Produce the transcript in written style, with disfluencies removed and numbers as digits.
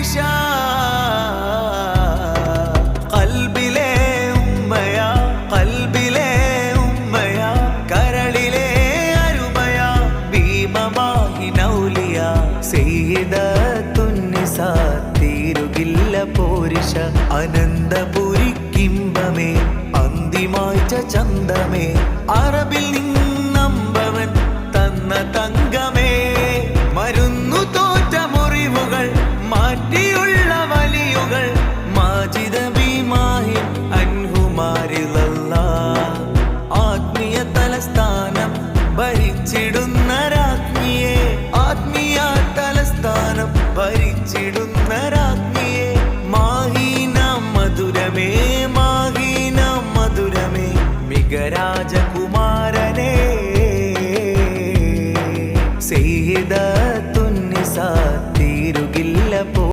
ആയിഷ കൽബിലെ ഉമ്മയാ കൽബിലെ ഉമ്മയാ കരളിലെ അരുമയാ ഭീമമാഹി നൗലിയ സയ്യിദത്തുന്നിസാ തീരുകില്ല പോരിഷ അനന്തപുരിക്കിമ്പമേ അന്തിമാഴ്ച ചന്തമേ അറബിൽ നിന്നമ്പവൻ തന്ന തങ്ക